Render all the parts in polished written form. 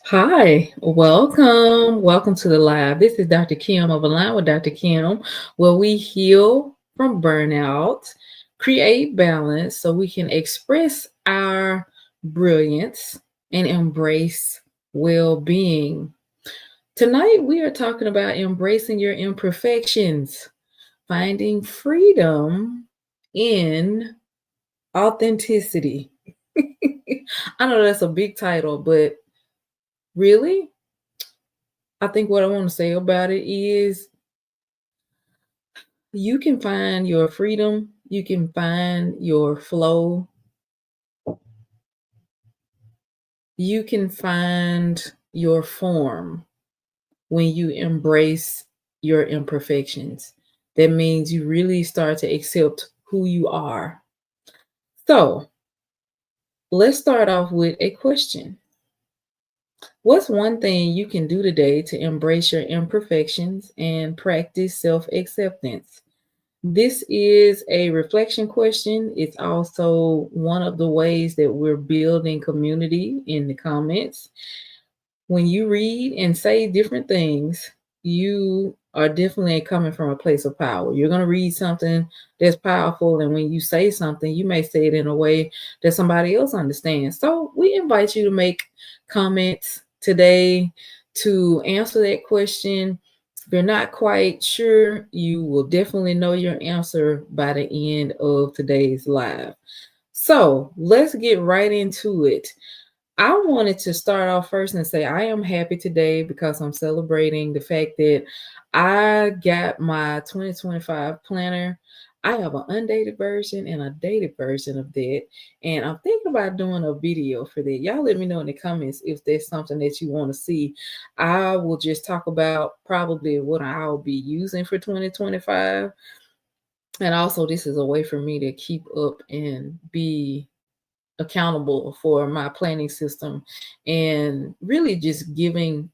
Hi, welcome. Welcome to the live. This is Dr. Kim of Align with Dr. Kim, where we heal from burnout, create balance so we can express our brilliance and embrace well being. Tonight, we are talking about embracing your imperfections, finding freedom in authenticity. I know that's a big title, but really, I think what I want to say about it is you can find your freedom, you can find your flow, you can find your form when you embrace your imperfections. That means you really start to accept who you are. So, let's start off with a question. What's one thing you can do today to embrace your imperfections and practice self acceptance? This is a reflection question. It's also one of the ways that we're building community in the comments. When you read and say different things, you are definitely coming from a place of power. You're going to read something that's powerful, and when you say something, you may say it in a way that somebody else understands. So, we invite you to make comments today to answer that question. If you're not quite sure, you will definitely know your answer by the end of today's live. So let's get right into it. I wanted to start off first and say I am happy today because I'm celebrating the fact that I got my 2025 planner. I have an undated version and a dated version of that. And I'm thinking about doing a video for that. Y'all let me know in the comments if there's something that you want to see. I will just talk about probably what I'll be using for 2025. And also, this is a way for me to keep up and be accountable for my planning system and really just giving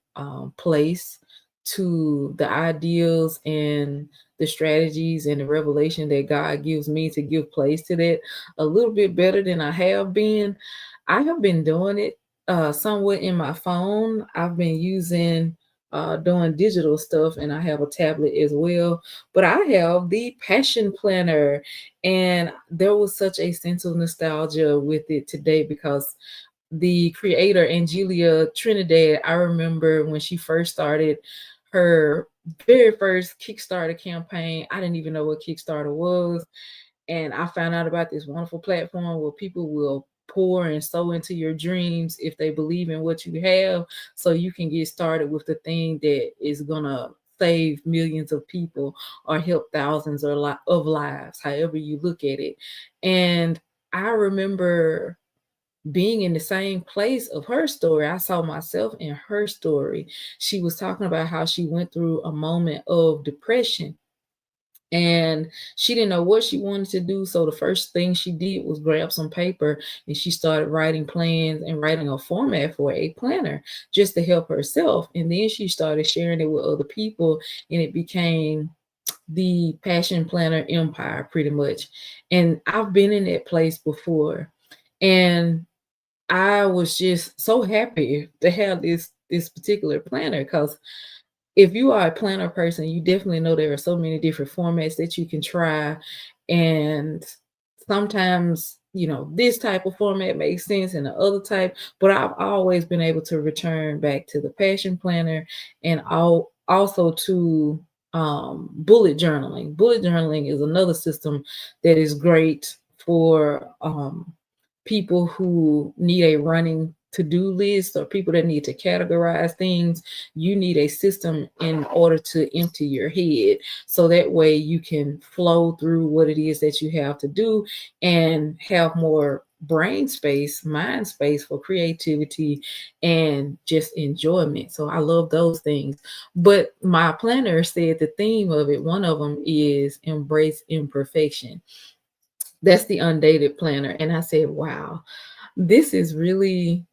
place to the ideals and the strategies and the revelation that God gives me to give place to that a little bit better than I have been. I have been doing it somewhat in my phone. I've been using doing digital stuff, and I have a tablet as well. But I have the Passion Planner, and there was such a sense of nostalgia with it today because the creator, Angelia Trinidad, I remember when she first started her very first Kickstarter campaign. I didn't even know what Kickstarter was. And I found out about this wonderful platform where people will pour and sow into your dreams if they believe in what you have, so you can get started with the thing that is gonna save millions of people or help thousands of lives, however you look at it. And I remember being in the same place of her story. I saw myself in her story. She was talking about how she went through a moment of depression and she didn't know what she wanted to do. So the first thing she did was grab some paper and she started writing plans and writing a format for a planner just to help herself. And then she started sharing it with other people, and it became the Passion Planner empire pretty much. And I've been in that place before. And I was just so happy to have this particular planner because if you are a planner person, you definitely know there are so many different formats that you can try. And sometimes, this type of format makes sense and the other type, but I've always been able to return back to the Passion Planner and also to bullet journaling. Bullet journaling is another system that is great for people who need a running to-do list or people that need to categorize things. You need a system in order to empty your head, so that way you can flow through what it is that you have to do and have more brain space, mind space for creativity and just enjoyment. So I love those things. But my planner said the theme of it, one of them is embrace imperfection. That's the undated planner. And I said, wow, this is really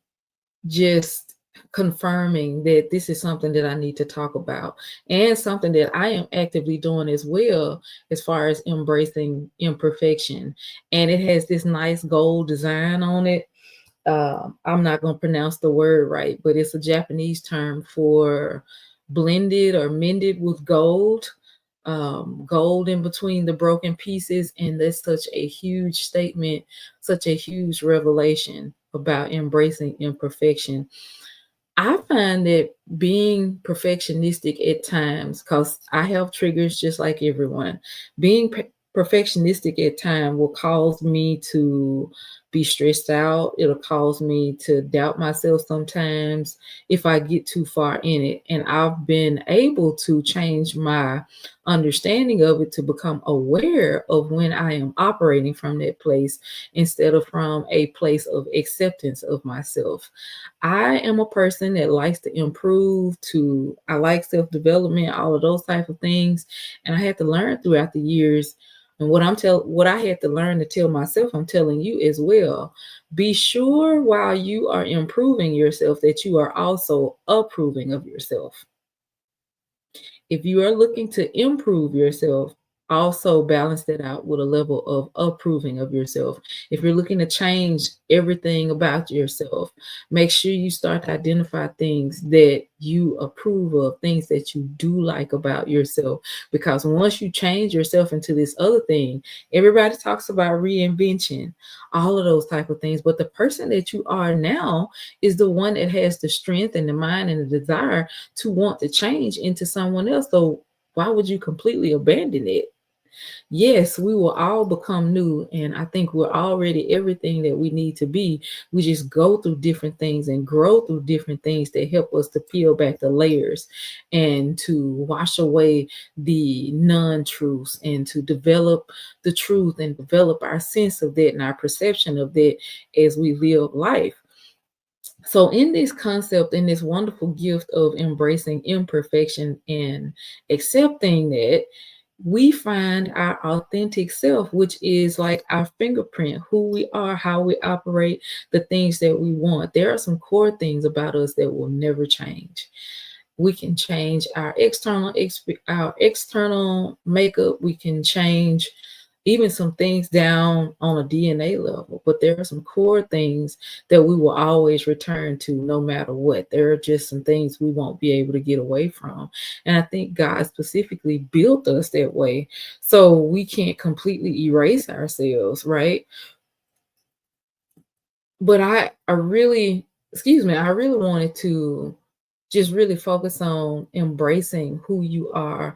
just confirming that this is something that I need to talk about and something that I am actively doing as well, as far as embracing imperfection. And it has this nice gold design on it. I'm not going to pronounce the word right, but it's a Japanese term for blended or mended with gold, gold in between the broken pieces. And that's such a huge statement, such a huge revelation about embracing imperfection. I find that being perfectionistic at times, because I have triggers just like everyone, being perfectionistic at times will cause me to be stressed out. It'll cause me to doubt myself sometimes if I get too far in it. And I've been able to change my understanding of it to become aware of when I am operating from that place instead of from a place of acceptance of myself. I am a person that likes to improve, to I like self-development, all of those type of things. And I had to learn throughout the years. And what I had to learn to tell myself, I'm telling you as well. Be sure while you are improving yourself that you are also approving of yourself. If you are looking to improve yourself, also balance that out with a level of approving of yourself. If you're looking to change everything about yourself, make sure you start to identify things that you approve of, things that you do like about yourself. Because once you change yourself into this other thing, everybody talks about reinvention, all of those type of things. But the person that you are now is the one that has the strength and the mind and the desire to want to change into someone else. So why would you completely abandon it? Yes, we will all become new. And I think we're already everything that we need to be. We just go through different things and grow through different things that help us to peel back the layers and to wash away the non-truths and to develop the truth and develop our sense of that and our perception of that as we live life. So, in this concept, in this wonderful gift of embracing imperfection and accepting that, we find our authentic self, which is like our fingerprint, who we are, how we operate, the things that we want. There are some core things about us that will never change. We can change our external makeup. We can change even some things down on a DNA level, but there are some core things that we will always return to no matter what. There are just some things we won't be able to get away from. And I think God specifically built us that way. So we can't completely erase ourselves, right? But I really, excuse me, I really wanted to just really focus on embracing who you are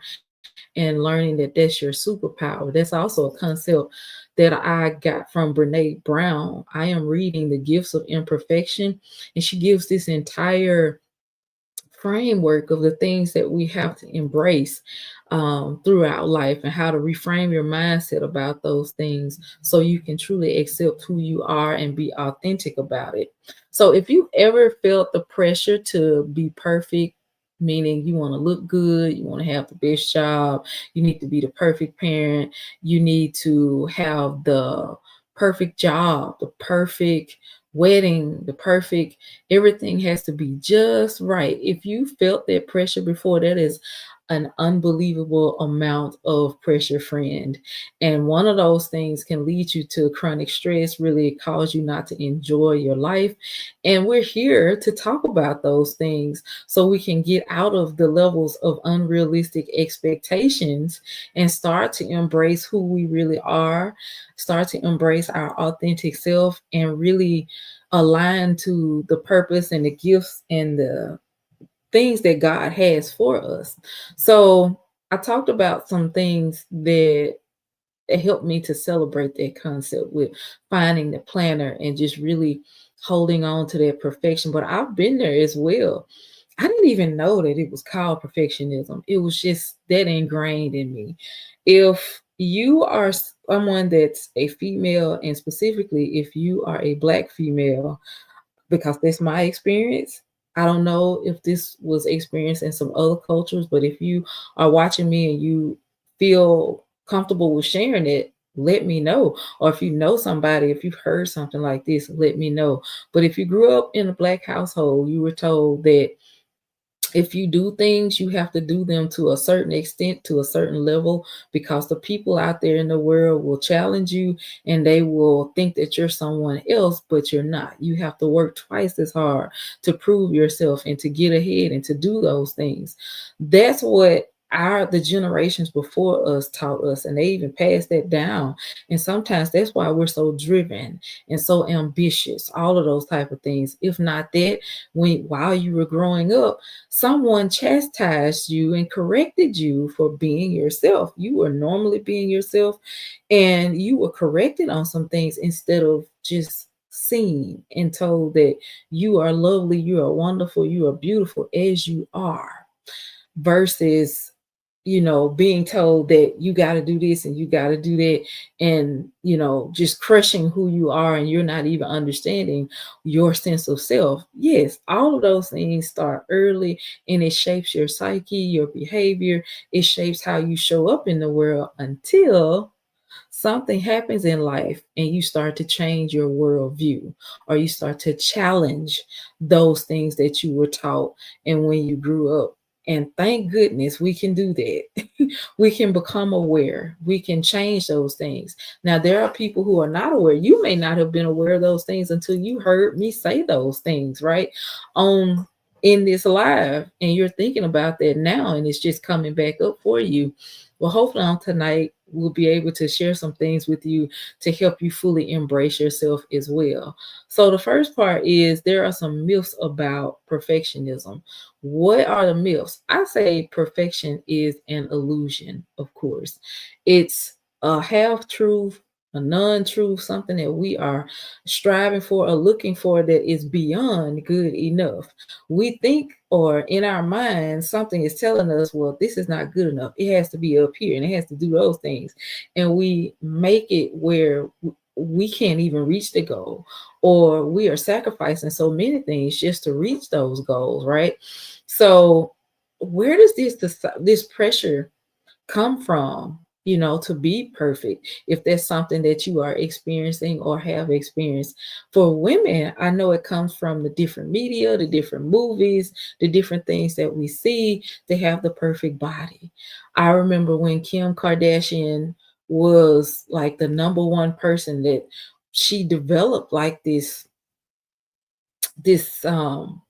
and learning that that's your superpower. That's also a concept that I got from Brene Brown. I am reading The Gifts of Imperfection, and she gives this entire framework of the things that we have to embrace throughout life and how to reframe your mindset about those things so you can truly accept who you are and be authentic about it. So, if you ever felt the pressure to be perfect, meaning you want to look good, you want to have the best job, you need to be the perfect parent, you need to have the perfect job, the perfect wedding, the perfect everything has to be just right. If you felt that pressure before, that is an unbelievable amount of pressure, friend. And one of those things can lead you to chronic stress, really cause you not to enjoy your life. And we're here to talk about those things so we can get out of the levels of unrealistic expectations and start to embrace who we really are, start to embrace our authentic self, and really align to the purpose and the gifts and the things that God has for us. So I talked about some things that helped me to celebrate that concept with finding the planner and just really holding on to that perfection. But I've been there as well. I didn't even know that it was called perfectionism. It was just that ingrained in me. If you are someone that's a female, and specifically if you are a Black female, because that's my experience. I don't know if this was experienced in some other cultures, but if you are watching me and you feel comfortable with sharing it, let me know. Or if you know somebody, if you've heard something like this, let me know. But if you grew up in a Black household, you were told that If you do things, you have to do them to a certain extent, to a certain level, because the people out there in the world will challenge you and they will think that you're someone else, but you're not. You have to work twice as hard to prove yourself and to get ahead and to do those things. That's what the generations before us taught us, and they even passed that down. And sometimes that's why we're so driven and so ambitious, all of those type of things. If not that, when while you were growing up, someone chastised you and corrected you for being yourself. You were normally being yourself, and you were corrected on some things instead of just seen and told that you are lovely, you are wonderful, you are beautiful as you are, versus being told that you got to do this and you got to do that, and just crushing who you are, and you're not even understanding your sense of self. Yes, all of those things start early, and it shapes your psyche, your behavior. It shapes how you show up in the world until something happens in life and you start to change your worldview, or you start to challenge those things that you were taught and when you grew up. And thank goodness we can do that. We can become aware, we can change those things. Now, there are people who are not aware. You may not have been aware of those things until you heard me say those things, right? On in this live, and you're thinking about that now, and it's just coming back up for you. Well, hopefully on tonight we'll be able to share some things with you to help you fully embrace yourself as well. So the first part is there are some myths about perfectionism. What are the myths? I say perfection is an illusion, of course. It's a half truth, a non truth, something that we are striving for or looking for that is beyond good enough. We think, or in our minds, something is telling us, well, this is not good enough. It has to be up here and it has to do those things. And we make it where we can't even reach the goal, or we are sacrificing so many things just to reach those goals, right? So where does this pressure come from, to be perfect, if that's something that you are experiencing or have experienced? For women, I know it comes from the different media, the different movies, the different things that we see. They have the perfect body. I remember when Kim Kardashian was like the number one person, that she developed like this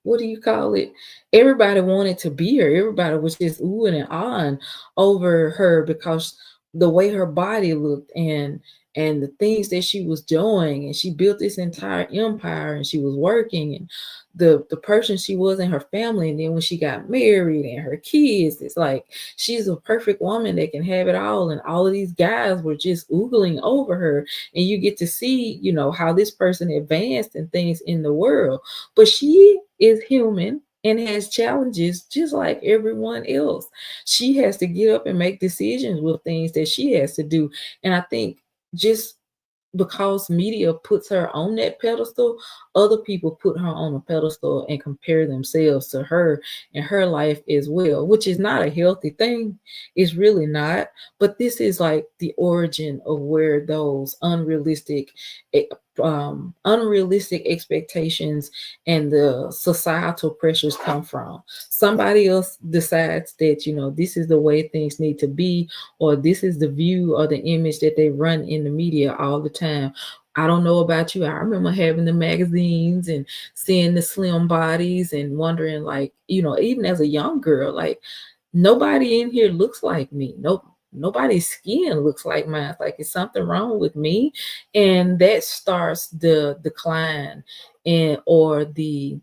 what do you call it, everybody wanted to be her. Everybody was just oohing and ahhing over her because the way her body looked, and the things that she was doing, and she built this entire empire, and she was working, and the person she was in her family. And then when she got married and her kids, it's like she's a perfect woman that can have it all, and all of these guys were just oogling over her. And you get to see, how this person advanced and things in the world. But she is human and has challenges just like everyone else. She has to get up and make decisions with things that she has to do. And I think just because media puts her on that pedestal, other people put her on a pedestal and compare themselves to her and her life as well, which is not a healthy thing. It's really not. But this is like the origin of where those eh, unrealistic expectations and the societal pressures come from. Somebody else decides that, this is the way things need to be, or this is the view or the image that they run in the media all the time. I don't know about you. I remember having the magazines and seeing the slim bodies and wondering, like, even as a young girl, like, nobody in here looks like me. Nope. Nobody's skin looks like mine. It's like, is something wrong with me? And that starts the decline and or the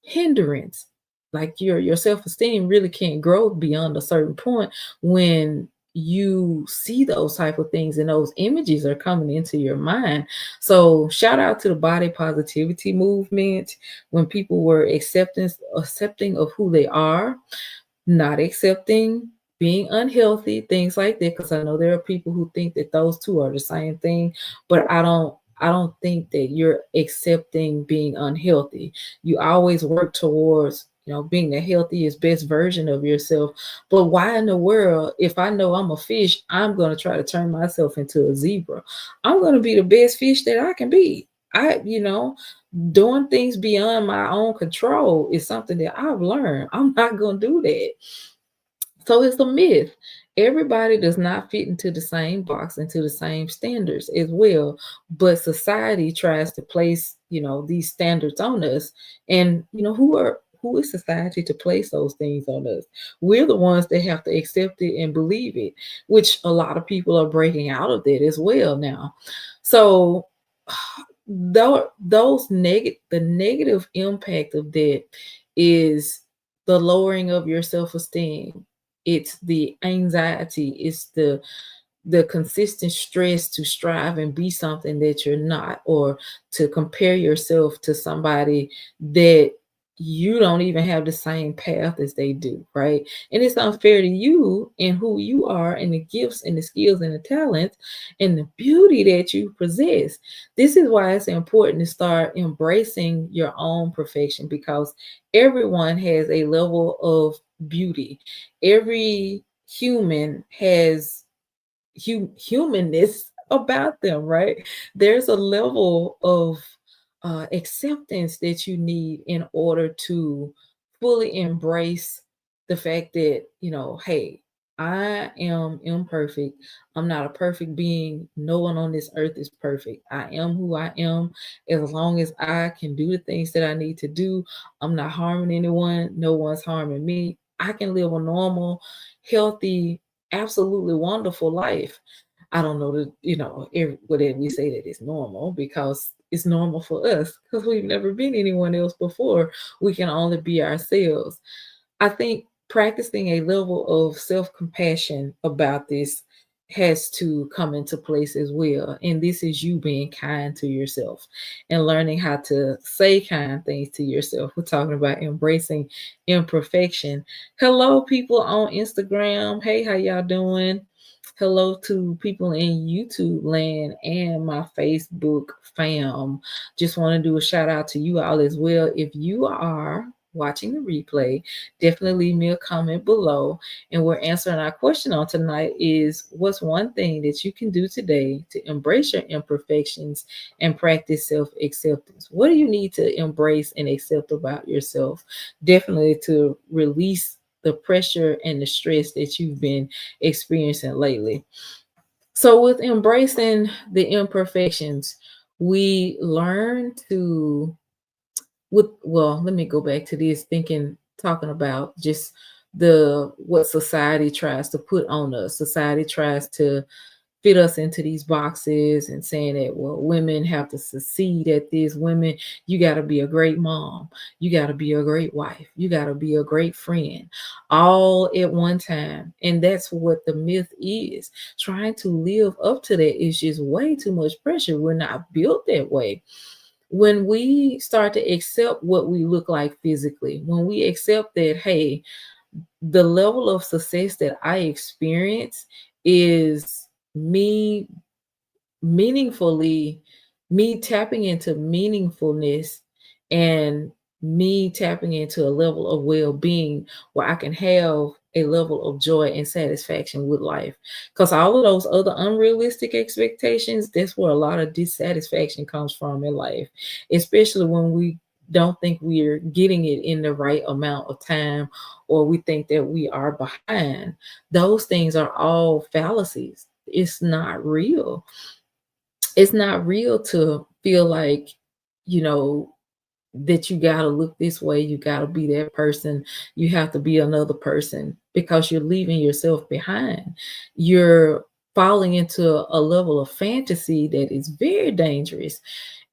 hindrance. Like your self-esteem really can't grow beyond a certain point when you see those type of things and those images are coming into your mind. So shout out to the body positivity movement, when people were accepting of who they are, not accepting being unhealthy, things like that. Because I know there are people who think that those two are the same thing, but I don't think that you're accepting being unhealthy. You always work towards, being the healthiest, best version of yourself. But why in the world, if I know I'm a fish, I'm going to try to turn myself into a zebra? I'm going to be the best fish that I can be. I, Doing things beyond my own control is something that I've learned. I'm not going to do that. So it's a myth. Everybody does not fit into the same box, into the same standards as well. But society tries to place, these standards on us. And who is society to place those things on us? We're the ones that have to accept it and believe it, which a lot of people are breaking out of that as well now. So the negative impact of that is the lowering of your self-esteem. It's the anxiety, it's the consistent stress to strive and be something that you're not, or to compare yourself to somebody that you don't even have the same path as they do, right? And it's unfair to you and who you are, and the gifts and the skills and the talents and the beauty that you possess. This is why it's important to start embracing your own perfection, because everyone has a level of beauty. Every human has humanness about them, right? There's a level of acceptance that you need in order to fully embrace the fact that, hey, I am imperfect. I'm not a perfect being. No one on this earth is perfect. I am who I am. As long as I can do the things that I need to do, I'm not harming anyone. No one's harming me. I can live a normal, healthy, absolutely wonderful life. I don't know that, whether we say that it's normal, because it's normal for us because we've never been anyone else before. We can only be ourselves. I think practicing a level of self-compassion about this has to come into place as well. And this is you being kind to yourself and learning how to say kind things to yourself. We're talking about embracing imperfection. Hello, people on Instagram. Hey, how y'all doing? Hello to people in YouTube land and my Facebook fam. Just want to do a shout out to you all as well. If you are watching the replay, definitely leave me a comment below. And we're answering our question on tonight is, what's one thing that you can do today to embrace your imperfections and practice self-acceptance? What do you need to embrace and accept about yourself? Definitely to release the pressure and the stress that you've been experiencing lately. So, with embracing the imperfections, we learn to, let me go back to this, talking about just what society tries to put on us. Society tries to fit us into these boxes and saying that, well, women have to succeed at this. Women, you got to be a great mom, you got to be a great wife, you got to be a great friend, all at one time. And that's what the myth is. Trying to live up to that is just way too much pressure. We're not built that way. When we start to accept what we look like physically, when we accept that, hey, the level of success that I experience is me meaningfully, me tapping into meaningfulness, and me tapping into a level of well-being where I can have a level of joy and satisfaction with life. Because all of those other unrealistic expectations, that's where a lot of dissatisfaction comes from in life, especially when we don't think we're getting it in the right amount of time, or we think that we are behind. Those things are all fallacies. It's not real. It's not real to feel like, you know, that you got to look this way, you got to be that person, you have to be another person, because you're leaving yourself behind. You're falling into a level of fantasy that is very dangerous.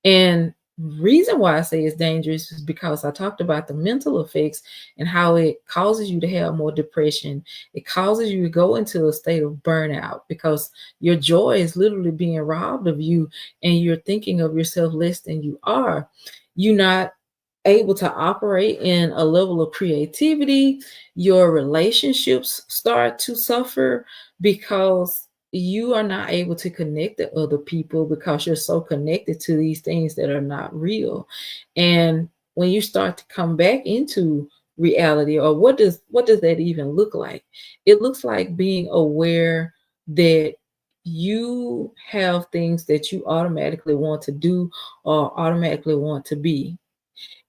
And reason why I say it's dangerous is because I talked about the mental effects and how it causes you to have more depression. It causes you to go into a state of burnout because your joy is literally being robbed of you, and you're thinking of yourself less than you are. You're not able to operate in a level of creativity. Your relationships start to suffer because you are not able to connect to other people, because you're so connected to these things that are not real. And when you start to come back into reality, or what does that even look like? It looks like being aware that you have things that you automatically want to do or automatically want to be,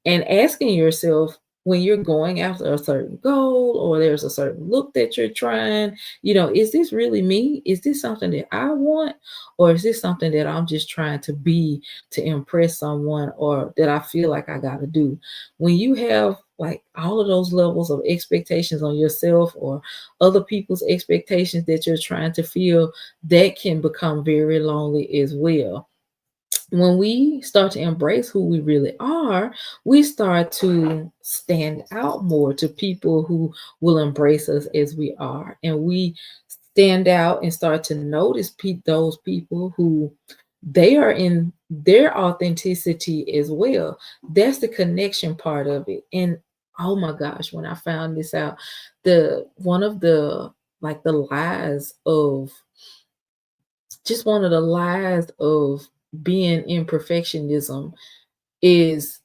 and asking yourself when you're going after a certain goal or there's a certain look that you're trying, is this really me? Is this something that I want? Or is this something that I'm just trying to be to impress someone or that I feel like I got to do? When you have like all of those levels of expectations on yourself or other people's expectations that you're trying to feel, that can become very lonely as well. When we start to embrace who we really are, we start to stand out more to people who will embrace us as we are. And we stand out and start to notice those people who they are in their authenticity as well. That's the connection part of it. And oh my gosh, when I found this out, the one of the like the lies of just one of the lies of being in perfectionism is,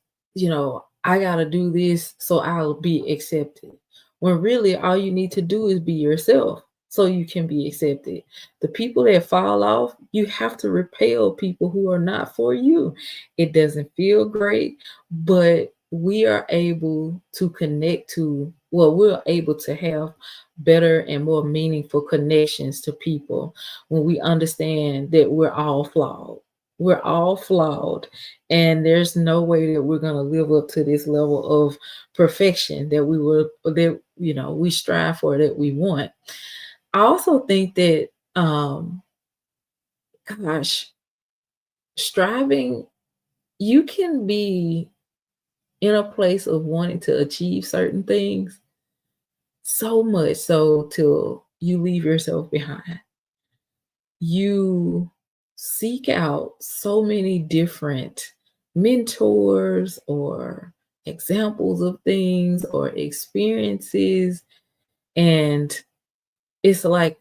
I got to do this so I'll be accepted. When really all you need to do is be yourself so you can be accepted. The people that fall off, you have to repel people who are not for you. It doesn't feel great, but we are able to connect to, well, we're able to have better and more meaningful connections to people when we understand that we're all flawed. We're all flawed, and there's no way that we're going to live up to this level of perfection that we strive for, that we want. I also think that gosh, striving, you can be in a place of wanting to achieve certain things so much so till you leave yourself behind. You seek out so many different mentors or examples of things or experiences, and it's like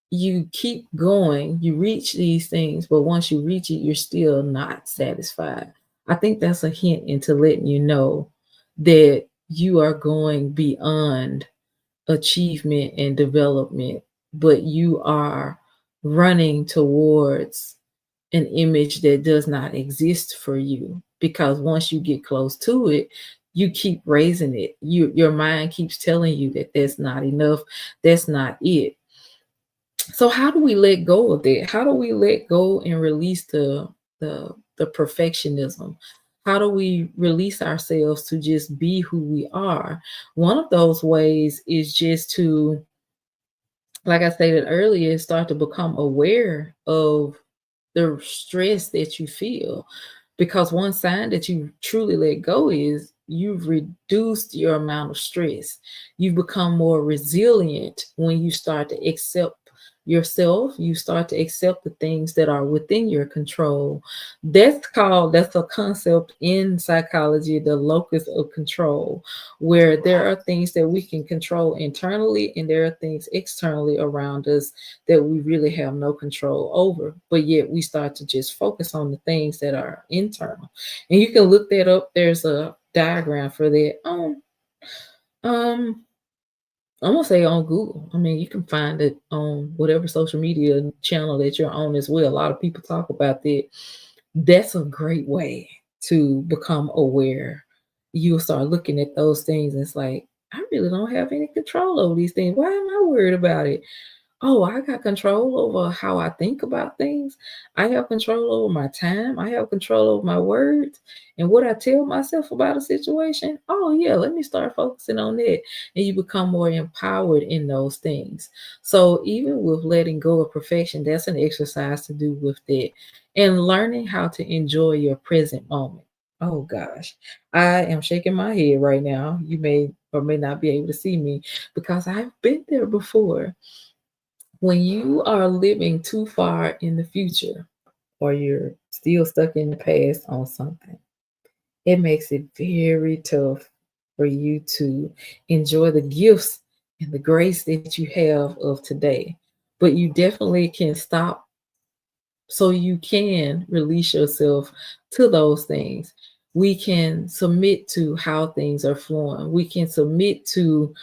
you keep going, you reach these things, but once you reach it, you're still not satisfied. I think that's a hint into letting you know that you are going beyond achievement and development, but you are running towards an image that does not exist for you. Because once you get close to it, you keep raising it. Your mind keeps telling you that that's not enough, that's not it. So how do we let go of that? How do we let go and release the perfectionism? How do we release ourselves to just be who we are? One of those ways is just to, like I stated earlier, start to become aware of the stress that you feel. Because one sign that you truly let go is you've reduced your amount of stress. You've become more resilient when you start to accept yourself. You start to accept the things that are within your control. That's a concept in psychology, the locus of control, where there are things that we can control internally and there are things externally around us that we really have no control over, but yet we start to just focus on the things that are internal. And you can look that up. There's a diagram for that um I'm gonna say on Google. I mean, you can find it on whatever social media channel that you're on as well. A lot of people talk about that. That's a great way to become aware. You'll start looking at those things and it's like, I really don't have any control over these things. Why am I worried about it? Oh, I got control over how I think about things. I have control over my time. I have control over my words and what I tell myself about a situation. Oh, yeah, let me start focusing on that. And you become more empowered in those things. So, even with letting go of perfection, that's an exercise to do with that. And learning how to enjoy your present moment. Oh, gosh, I am shaking my head right now. You may or may not be able to see me because I've been there before. When you are living too far in the future or you're still stuck in the past on something, it makes it very tough for you to enjoy the gifts and the grace that you have of today. But you definitely can stop so you can release yourself to those things. We can submit to how things are flowing. We can submit to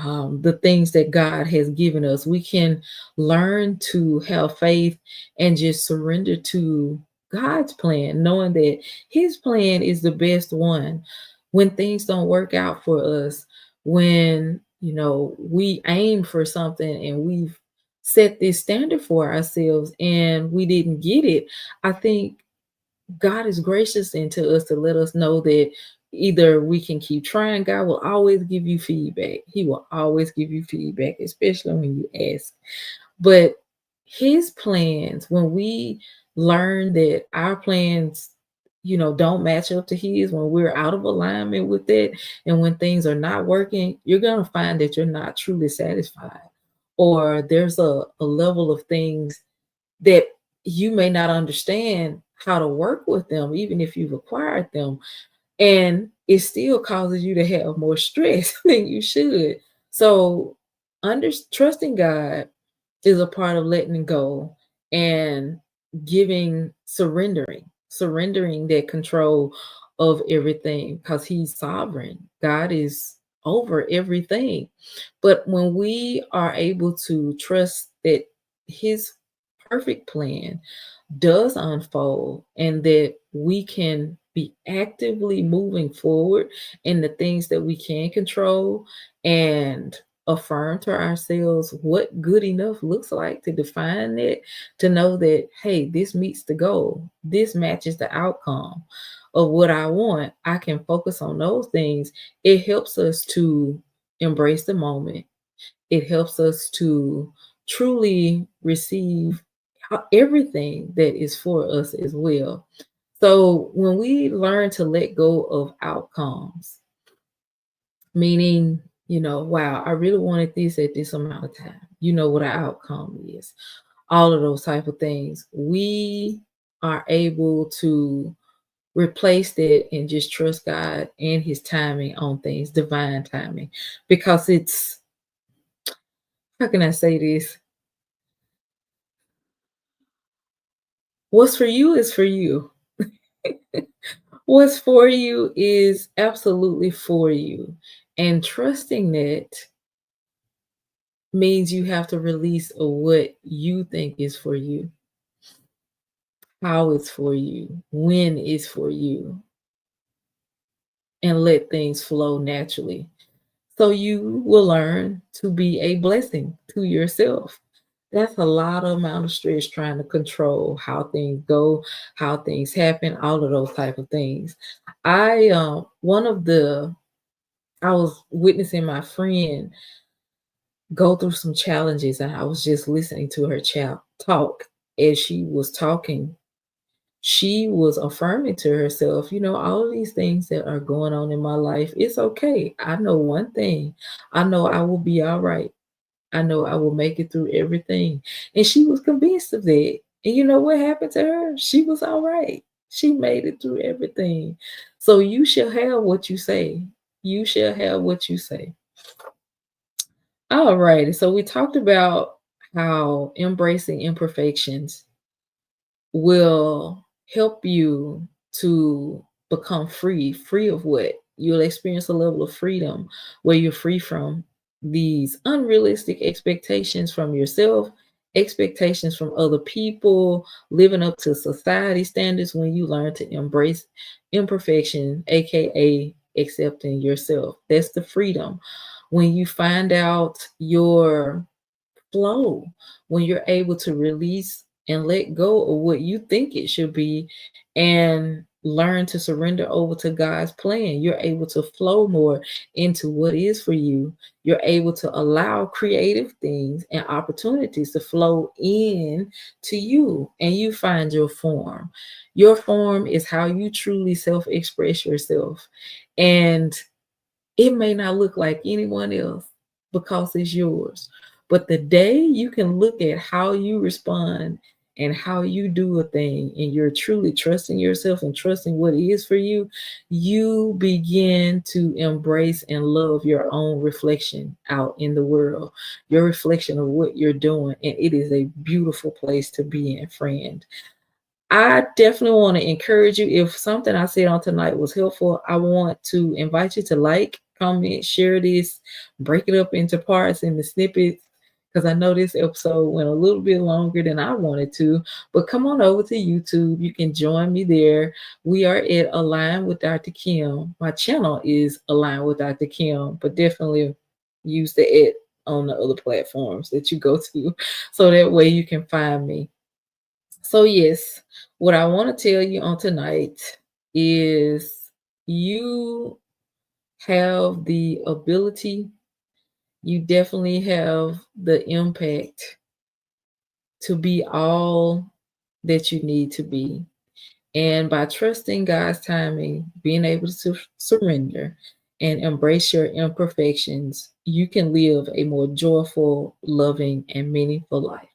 the things that God has given us. We can learn to have faith and just surrender to God's plan, knowing that His plan is the best one. When things don't work out for us, when we aim for something and we've set this standard for ourselves and we didn't get it, I think God is gracious into us to let us know that either we can keep trying. God will always give you feedback. He will always give you feedback, especially when you ask. But His plans, when we learn that our plans, don't match up to His, when we're out of alignment with it, and when things are not working, you're going to find that you're not truly satisfied. Or there's a level of things that you may not understand how to work with them, even if you've acquired them. And it still causes you to have more stress than you should. So, trusting God is a part of letting go and surrendering that control of everything because He's sovereign. God is over everything. But when we are able to trust that His perfect plan does unfold and that we can be actively moving forward in the things that we can control and affirm to ourselves what good enough looks like, to define it, to know that, hey, this meets the goal, this matches the outcome of what I want. I can focus on those things. It helps us to embrace the moment. It helps us to truly receive everything that is for us as well. So when we learn to let go of outcomes, meaning, wow, I really wanted this at this amount of time. You know what our outcome is. All of those type of things. We are able to replace that and just trust God and His timing on things, divine timing. Because it's, how can I say this? What's for you is for you. What's for you is absolutely for you. And trusting that means you have to release of what you think is for you, how it's for you, when it's for you, and let things flow naturally. So you will learn to be a blessing to yourself. That's a lot of amount of stress trying to control how things go, how things happen, all of those type of things. I was witnessing my friend go through some challenges, and I was just listening to her talk. As she was talking, she was affirming to herself, all of these things that are going on in my life, it's okay. I know one thing. I know I will be all right. I know I will make it through everything. And she was convinced of that. And you know what happened to her? She was all right. She made it through everything. So you shall have what you say. You shall have what you say. All right. So we talked about how embracing imperfections will help you to become free of what? You'll experience a level of freedom where you're free from these unrealistic expectations from yourself, expectations from other people, living up to society standards when you learn to embrace imperfection, aka accepting yourself. That's the freedom. When you find out your flow, when you're able to release and let go of what you think it should be and learn to surrender over to God's plan, you're able to flow more into what is for you. You're able to allow creative things and opportunities to flow in to you, and you find your form. Your form is how you truly self-express yourself. And it may not look like anyone else because it's yours. But the day you can look at how you respond and how you do a thing, and you're truly trusting yourself and trusting what is for you, you begin to embrace and love your own reflection out in the world, your reflection of what you're doing. And it is a beautiful place to be in, friend. I definitely want to encourage you. If something I said on tonight was helpful, I want to invite you to like, comment, share this, break it up into parts and the snippets. Because I know this episode went a little bit longer than I wanted to, but come on over to YouTube. You can join me there. We are at Align with Dr. Kim. My channel is Align with Dr. Kim, but definitely use the it on the other platforms that you go to so that way you can find me. So, yes, what I want to tell you on tonight is you have the ability, you definitely have the impact to be all that you need to be. And by trusting God's timing, being able to surrender and embrace your imperfections, you can live a more joyful, loving, and meaningful life.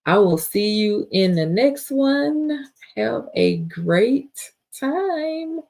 I will see you in the next one. Have a great time.